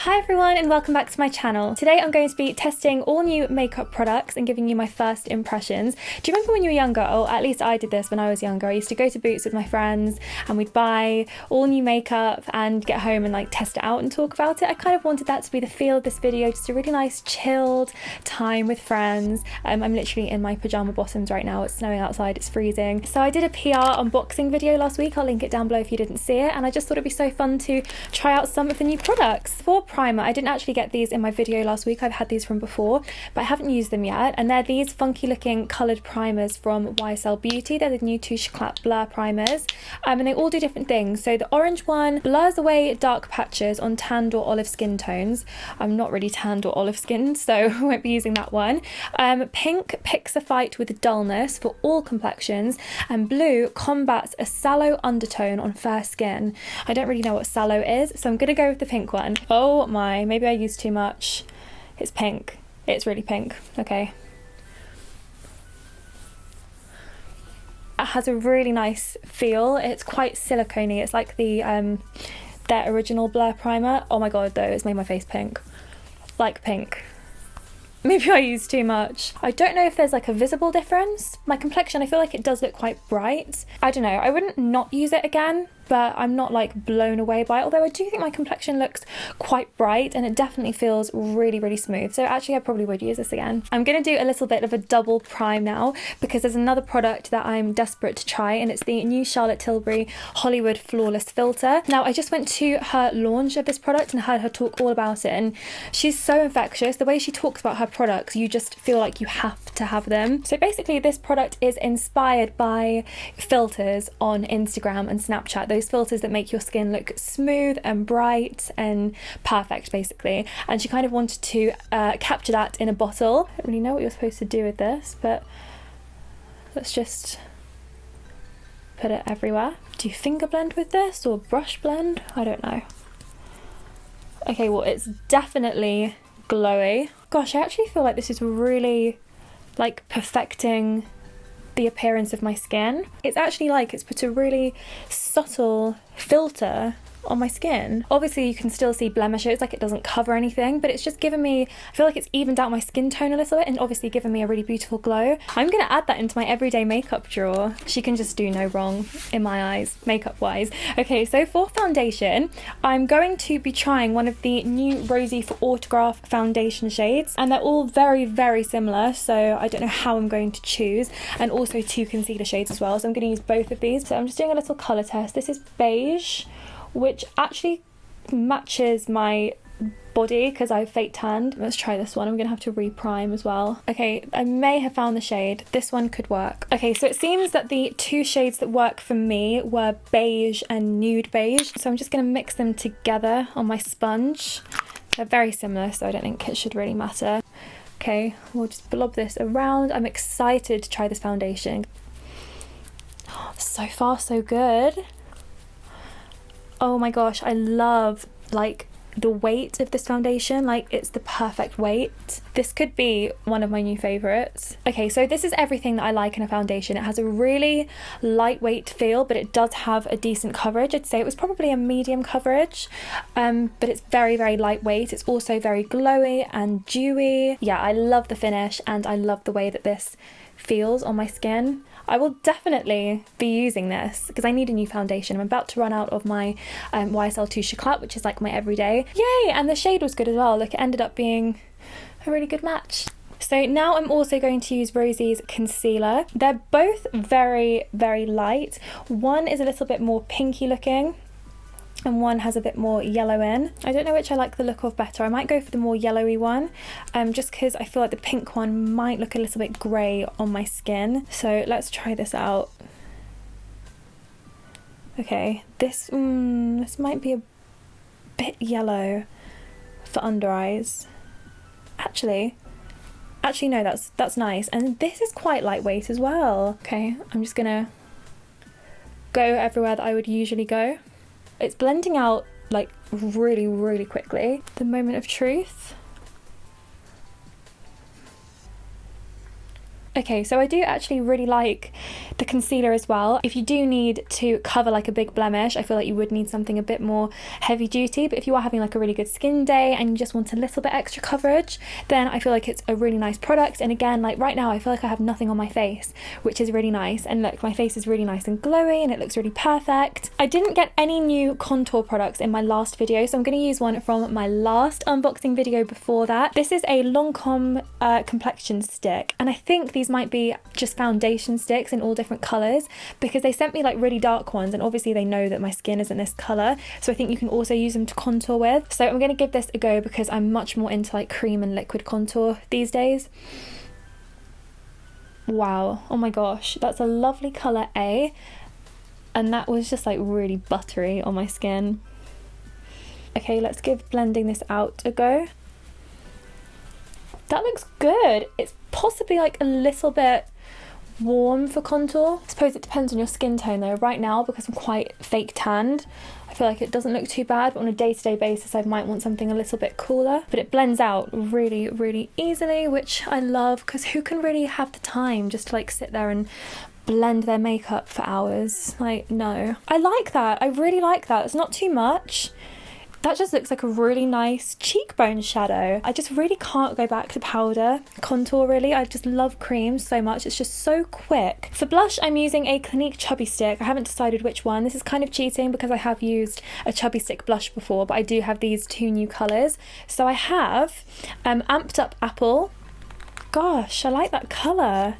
Hi everyone and welcome back to my channel. Today I'm going to be testing all new makeup products and giving you my first impressions. Do you remember when you were younger, or at least I did this when I was younger, I used to go to Boots with my friends and we'd buy all new makeup and get home and like test it out and talk about it. I kind of wanted that to be the feel of this video, just a really nice chilled time with friends. I'm literally in my pajama bottoms right now. It's snowing outside, it's freezing. So I did a PR unboxing video last week, I'll link it down below if you didn't see it, and I just thought it'd be so fun to try out some of the new products. For primer, I didn't actually get these in my video last week. I've had these from before, but I haven't used them yet, and they're these funky looking coloured primers from YSL Beauty. They're the new Touche Éclat Blur primers, and they all do different things. So the orange one blurs away dark patches on tanned or olive skin tones. I'm not really tanned or olive skinned, so I won't be using that one. Pink picks a fight with dullness for all complexions, and blue combats a sallow undertone on fair skin. I don't really know what sallow is, so I'm gonna go with the pink one. Oh my, maybe I used too much. It's pink. It's really pink. Okay. It has a really nice feel. It's quite silicone-y. It's like their original Blur primer. Oh my god, though, it's made my face pink. Like pink. Maybe I used too much. I don't know if there's like a visible difference. My complexion, I feel like it does look quite bright. I don't know, I wouldn't not use it again, but I'm not like blown away by it, although I do think my complexion looks quite bright and it definitely feels really, really smooth. So actually I probably would use this again. I'm gonna do a little bit of a double prime now because there's another product that I'm desperate to try, and it's the new Charlotte Tilbury Hollywood Flawless Filter. Now I just went to her launch of this product and heard her talk all about it, and she's so infectious. The way she talks about her products, you just feel like you have to have them. So basically this product is inspired by filters on Instagram and Snapchat, those filters that make your skin look smooth and bright and perfect basically, and she kind of wanted to capture that in a bottle. I don't really know what you're supposed to do with this, but let's just put it everywhere. Do you finger blend with this or brush blend? I don't know. Okay, well it's definitely glowy. Gosh, I actually feel like this is really like perfecting the appearance of my skin. It's actually like it's put a really subtle filter on my skin. Obviously you can still see blemishes, like it doesn't cover anything, but it's just given me, I feel like it's evened out my skin tone a little bit and obviously given me a really beautiful glow. I'm gonna add that into my everyday makeup drawer. She can just do no wrong in my eyes, makeup wise. Okay, so for foundation, I'm going to be trying one of the new Rosy for Autograph foundation shades, and they're all very, very similar, so I don't know how I'm going to choose, and also two concealer shades as well, so I'm gonna use both of these. So I'm just doing a little colour test. This is beige, which actually matches my body because I've fake tanned. Let's try this one. I'm gonna have to reprime as well. Okay, I may have found the shade. This one could work. Okay, so it seems that the two shades that work for me were beige and nude beige, so I'm just gonna mix them together on my sponge. They're very similar, so I don't think it should really matter. Okay, we'll just blob this around. I'm excited to try this foundation. So far so good. Oh my gosh, I love like the weight of this foundation. Like it's the perfect weight. This could be one of my new favorites. Okay, so this is everything that I like in a foundation. It has a really lightweight feel, but it does have a decent coverage. I'd say it was probably a medium coverage, but it's very, very lightweight. It's also very glowy and dewy. Yeah, I love the finish and I love the way that this feels on my skin. I will definitely be using this because I need a new foundation. I'm about to run out of my YSL Touche Éclat, which is like my everyday. Yay! And the shade was good as well. Like it ended up being a really good match. So now I'm also going to use Rosy's concealer. They're both very, very light. One is a little bit more pinky looking, and one has a bit more yellow in. I don't know which I like the look of better. I might go for the more yellowy one, just because I feel like the pink one might look a little bit grey on my skin. So let's try this out. Okay, this might be a bit yellow for under eyes. Actually no, that's nice. And this is quite lightweight as well. Okay, I'm just gonna go everywhere that I would usually go. It's blending out like really, really quickly. The moment of truth. Okay, so I do actually really like the concealer as well. If you do need to cover like a big blemish, I feel like you would need something a bit more heavy duty, but if you are having like a really good skin day and you just want a little bit extra coverage, then I feel like it's a really nice product. And again, like right now I feel like I have nothing on my face, which is really nice. And look, my face is really nice and glowy and it looks really perfect. I didn't get any new contour products in my last video, so I'm going to use one from my last unboxing video before that. This is a Lancome complexion stick, and I think these might be just foundation sticks in all different colours, because they sent me like really dark ones, and obviously they know that my skin isn't this colour, so I think you can also use them to contour with. So I'm going to give this a go because I'm much more into like cream and liquid contour these days. Wow, oh my gosh, that's a lovely colour A, and that was just like really buttery on my skin. Okay, let's give blending this out a go. That looks good. It's possibly like a little bit warm for contour. I suppose it depends on your skin tone though. Right now, because I'm quite fake tanned, I feel like it doesn't look too bad, but on a day-to-day basis I might want something a little bit cooler. But it blends out really, really easily, which I love, because who can really have the time just to like sit there and blend their makeup for hours? Like, no. I like that. I really like that. It's not too much. That just looks like a really nice cheekbone shadow. I just really can't go back to powder contour, really. I just love cream so much. It's just so quick. For blush, I'm using a Clinique Chubby Stick. I haven't decided which one. This is kind of cheating because I have used a Chubby Stick blush before, but I do have these two new colours. So I have Amped Up Apple. Gosh, I like that colour.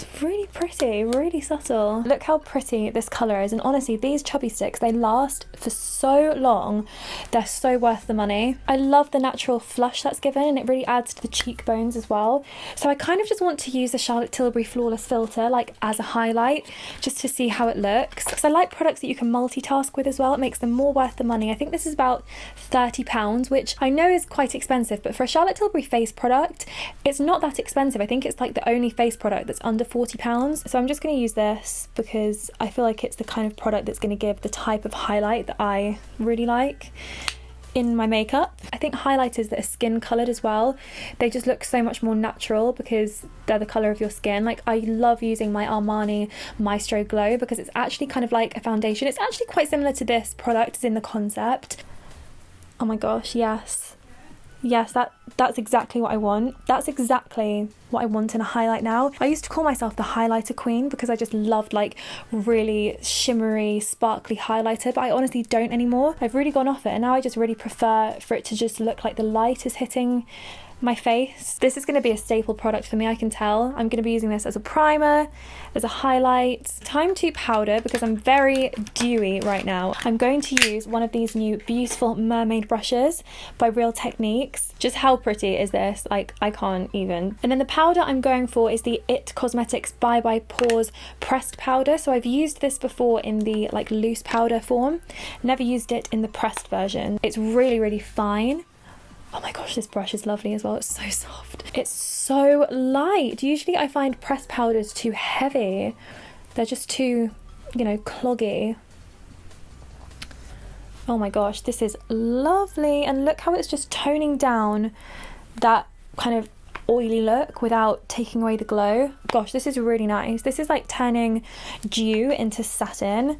It's really pretty, really subtle. Look how pretty this colour is, and honestly these chubby sticks, they last for so long. They're so worth the money. I love the natural flush that's given, and it really adds to the cheekbones as well. So I kind of just want to use the Charlotte Tilbury Flawless Filter like as a highlight, just to see how it looks, because I like products that you can multitask with as well. It makes them more worth the money. I think this is about £30, which I know is quite expensive, but for a Charlotte Tilbury face product, it's not that expensive. I think it's like the only face product that's under £40. So I'm just going to use this because I feel like it's the kind of product that's going to give the type of highlight that I really like in my makeup. I think highlighters that are skin coloured as well, they just look so much more natural because they're the colour of your skin. Like, I love using my Armani Maestro Glow because it's actually kind of like a foundation. It's actually quite similar to this product as in the concept. Oh my gosh, yes. Yes, that's exactly what I want. That's exactly what I want in a highlight now. I used to call myself the highlighter queen because I just loved like really shimmery, sparkly highlighter, but I honestly don't anymore. I've really gone off it, and now I just really prefer for it to just look like the light is hitting my face. This is going to be a staple product for me, I can tell. I'm going to be using this as a primer, as a highlight. Time to powder because I'm very dewy right now. I'm going to use one of these new beautiful mermaid brushes by Real Techniques. Just how pretty is this? Like, I can't even. And then the powder I'm going for is the IT Cosmetics Bye Bye Pores pressed powder. So I've used this before in the like loose powder form. Never used it in the pressed version. It's really, really fine. Oh my gosh, this brush is lovely as well. It's so soft. It's so light. Usually I find pressed powders too heavy. They're just too, you know, cloggy. Oh my gosh, this is lovely. And look how it's just toning down that kind of oily look without taking away the glow. Gosh, this is really nice. This is like turning dew into satin,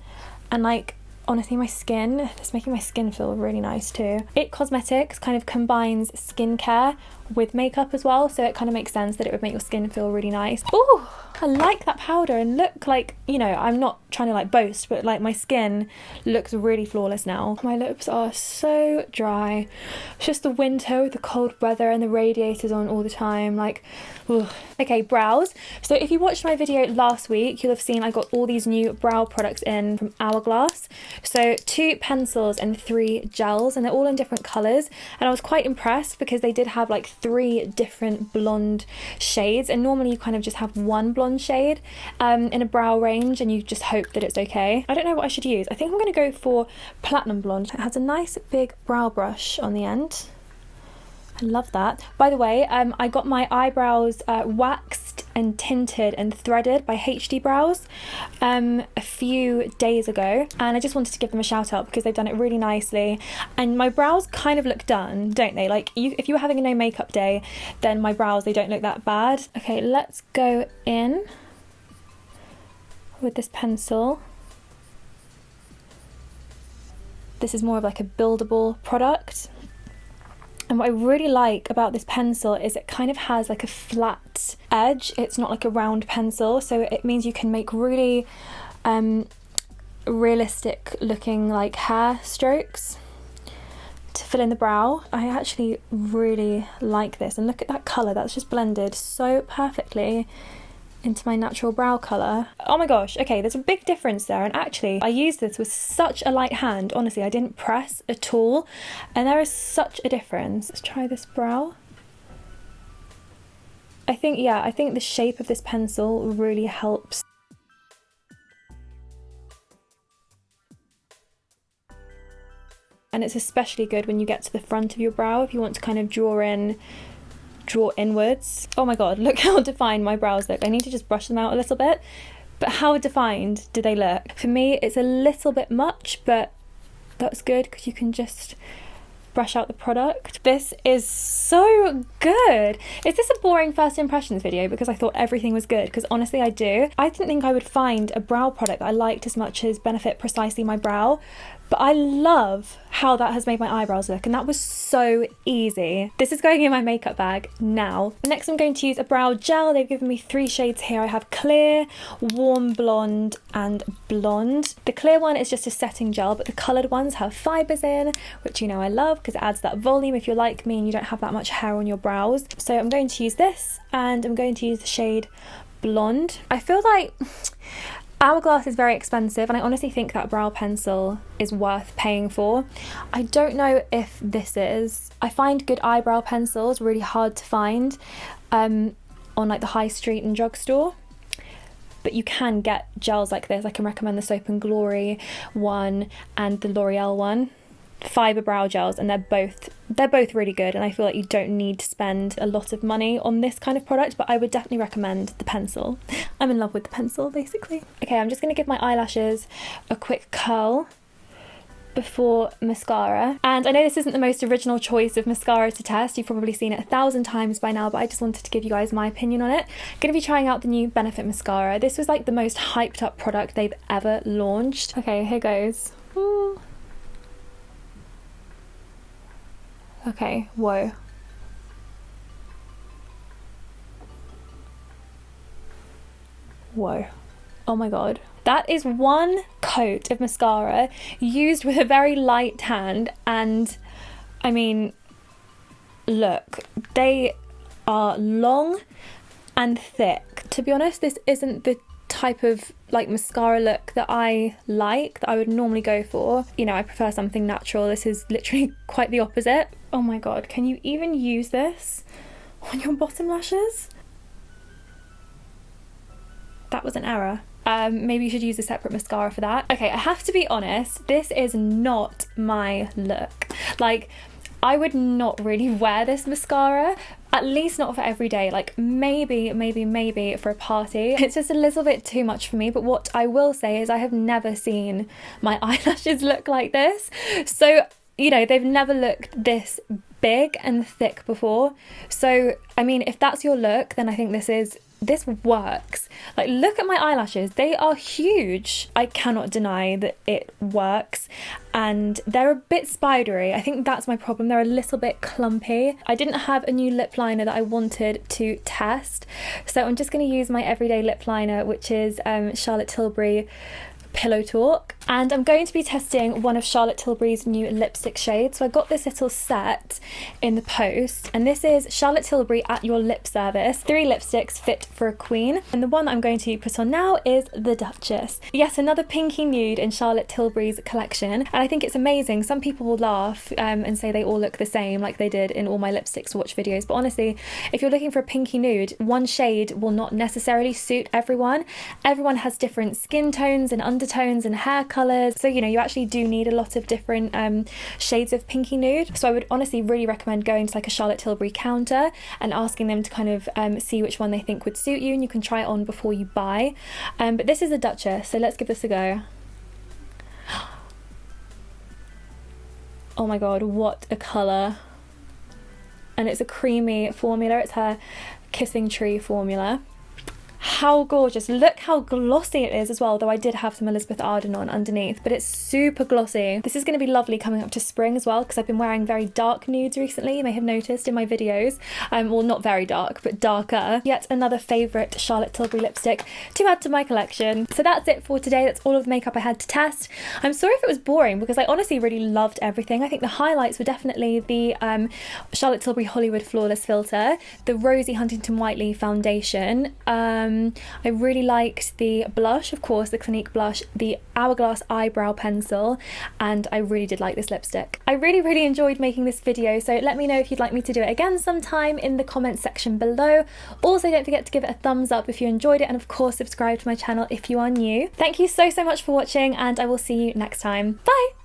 and like, honestly, my skin, it's making my skin feel really nice too. IT Cosmetics kind of combines skincare with makeup as well, so it kind of makes sense that it would make your skin feel really nice. Ooh, I like that powder, and look, like, you know, I'm not trying to like boast, but like my skin looks really flawless now. My lips are so dry. It's just the winter with the cold weather and the radiators on all the time, like, ugh. Okay, brows. So if you watched my video last week, you'll have seen I got all these new brow products in from Hourglass. So 2 pencils and 3 gels, and they're all in different colours, and I was quite impressed because they did have like 3 different blonde shades, and normally you kind of just have one blonde shade in a brow range, and you just hope that it's okay. I don't know what I should use. I think I'm going to go for Platinum Blonde. It has a nice big brow brush on the end, I love that. By the way, I got my eyebrows waxed and tinted and threaded by HD Brows a few days ago, and I just wanted to give them a shout out because they've done it really nicely, and my brows kind of look done, don't they? Like, if you were having a no makeup day, then my brows, they don't look that bad. Okay, let's go in with this pencil. This is more of like a buildable product. And what I really like about this pencil is it kind of has like a flat edge. It's not like a round pencil, so it means you can make really realistic looking like hair strokes to fill in the brow. I actually really like this, and look at that colour, that's just blended so perfectly into my natural brow colour. Oh my gosh, okay, there's a big difference there, and actually I used this with such a light hand, honestly, I didn't press at all, and there is such a difference. Let's try this brow. I think the shape of this pencil really helps. And it's especially good when you get to the front of your brow, if you want to kind of draw inwards. Oh my god, look how defined my brows look. I need to just brush them out a little bit, but how defined do they look? For me, it's a little bit much, but that's good because you can just brush out the product. This is so good. Is this a boring first impressions video because I thought everything was good? Because honestly, I do. I didn't think I would find a brow product that I liked as much as Benefit Precisely My Brow, but I love how that has made my eyebrows look, and that was so easy. This is going in my makeup bag now. Next, I'm going to use a brow gel. They've given me 3 shades here. I have clear, warm blonde, and blonde. The clear one is just a setting gel, but the coloured ones have fibres in, which you know I love because it adds that volume if you're like me and you don't have that much hair on your brows. So I'm going to use this, and I'm going to use the shade blonde. I feel like Hourglass is very expensive, and I honestly think that brow pencil is worth paying for. I don't know if this is. I find good eyebrow pencils really hard to find on like the high street and drugstore, but you can get gels like this. I can recommend the Soap and Glory one and the L'Oreal one. Fibre brow gels, and they're both really good, and I feel like you don't need to spend a lot of money on this kind of product, but I would definitely recommend the pencil. I'm in love with the pencil basically. Okay, I'm just going to give my eyelashes a quick curl before mascara, and I know this isn't the most original choice of mascara to test, you've probably seen it 1,000 times by now, but I just wanted to give you guys my opinion on it. I'm going to be trying out the new Benefit mascara. This was like the most hyped up product they've ever launched. Okay, here goes. Ooh. Okay, whoa. Whoa. Oh my god. That is one coat of mascara used with a very light hand, and I mean, look, they are long and thick. To be honest, this isn't the type of like mascara look that I like, that I would normally go for. You know, I prefer something natural. This is literally quite the opposite. Oh my god, can you even use this on your bottom lashes? That was an error. Maybe you should use a separate mascara for that. Okay, I have to be honest, this is not my look. Like, I would not really wear this mascara, at least not for every day. Like maybe for a party. It's just a little bit too much for me, but what I will say is I have never seen my eyelashes look like this. So, you know, they've never looked this big and thick before. So, I mean, if that's your look, then I think this works. Like, look at my eyelashes, they are huge. I cannot deny that it works, and they're a bit spidery. I think that's my problem, they're a little bit clumpy. I didn't have a new lip liner that I wanted to test, so I'm just going to use my everyday lip liner, which is Charlotte Tilbury Pillow Talk, and I'm going to be testing one of Charlotte Tilbury's new lipstick shades. So I got this little set in the post, and this is Charlotte Tilbury at your lip service, 3 lipsticks fit for a queen, and the one that I'm going to put on now is the Duchess. Yes, another pinky nude in Charlotte Tilbury's collection, and I think it's amazing. Some people will laugh and say they all look the same, like they did in all my lipstick swatch videos, but honestly, if you're looking for a pinky nude, one shade will not necessarily suit everyone. Everyone has different skin tones and undertones and hair colours. So, you know, you actually do need a lot of different shades of pinky nude. So I would honestly really recommend going to like a Charlotte Tilbury counter and asking them to kind of see which one they think would suit you, and you can try it on before you buy. But this is a Duchess, so let's give this a go. Oh my god, what a colour. And it's a creamy formula. It's her Kissing Tree formula. How gorgeous. Look how glossy it is as well, though I did have some Elizabeth Arden on underneath, but it's super glossy. This is going to be lovely coming up to spring as well, because I've been wearing very dark nudes recently, you may have noticed in my videos. Well, not very dark, but darker. Yet another favourite Charlotte Tilbury lipstick to add to my collection. So that's it for today. That's all of the makeup I had to test. I'm sorry if it was boring, because I honestly really loved everything. I think the highlights were definitely the Charlotte Tilbury Hollywood Flawless Filter, the Rosie Huntington Whiteley foundation, I really liked the blush, of course, the Clinique blush, the Hourglass eyebrow pencil, and I really did like this lipstick. I really enjoyed making this video, so let me know if you'd like me to do it again sometime in the comments section below. Also, don't forget to give it a thumbs up if you enjoyed it, and of course subscribe to my channel if you are new. Thank you so much for watching, and I will see you next time. Bye!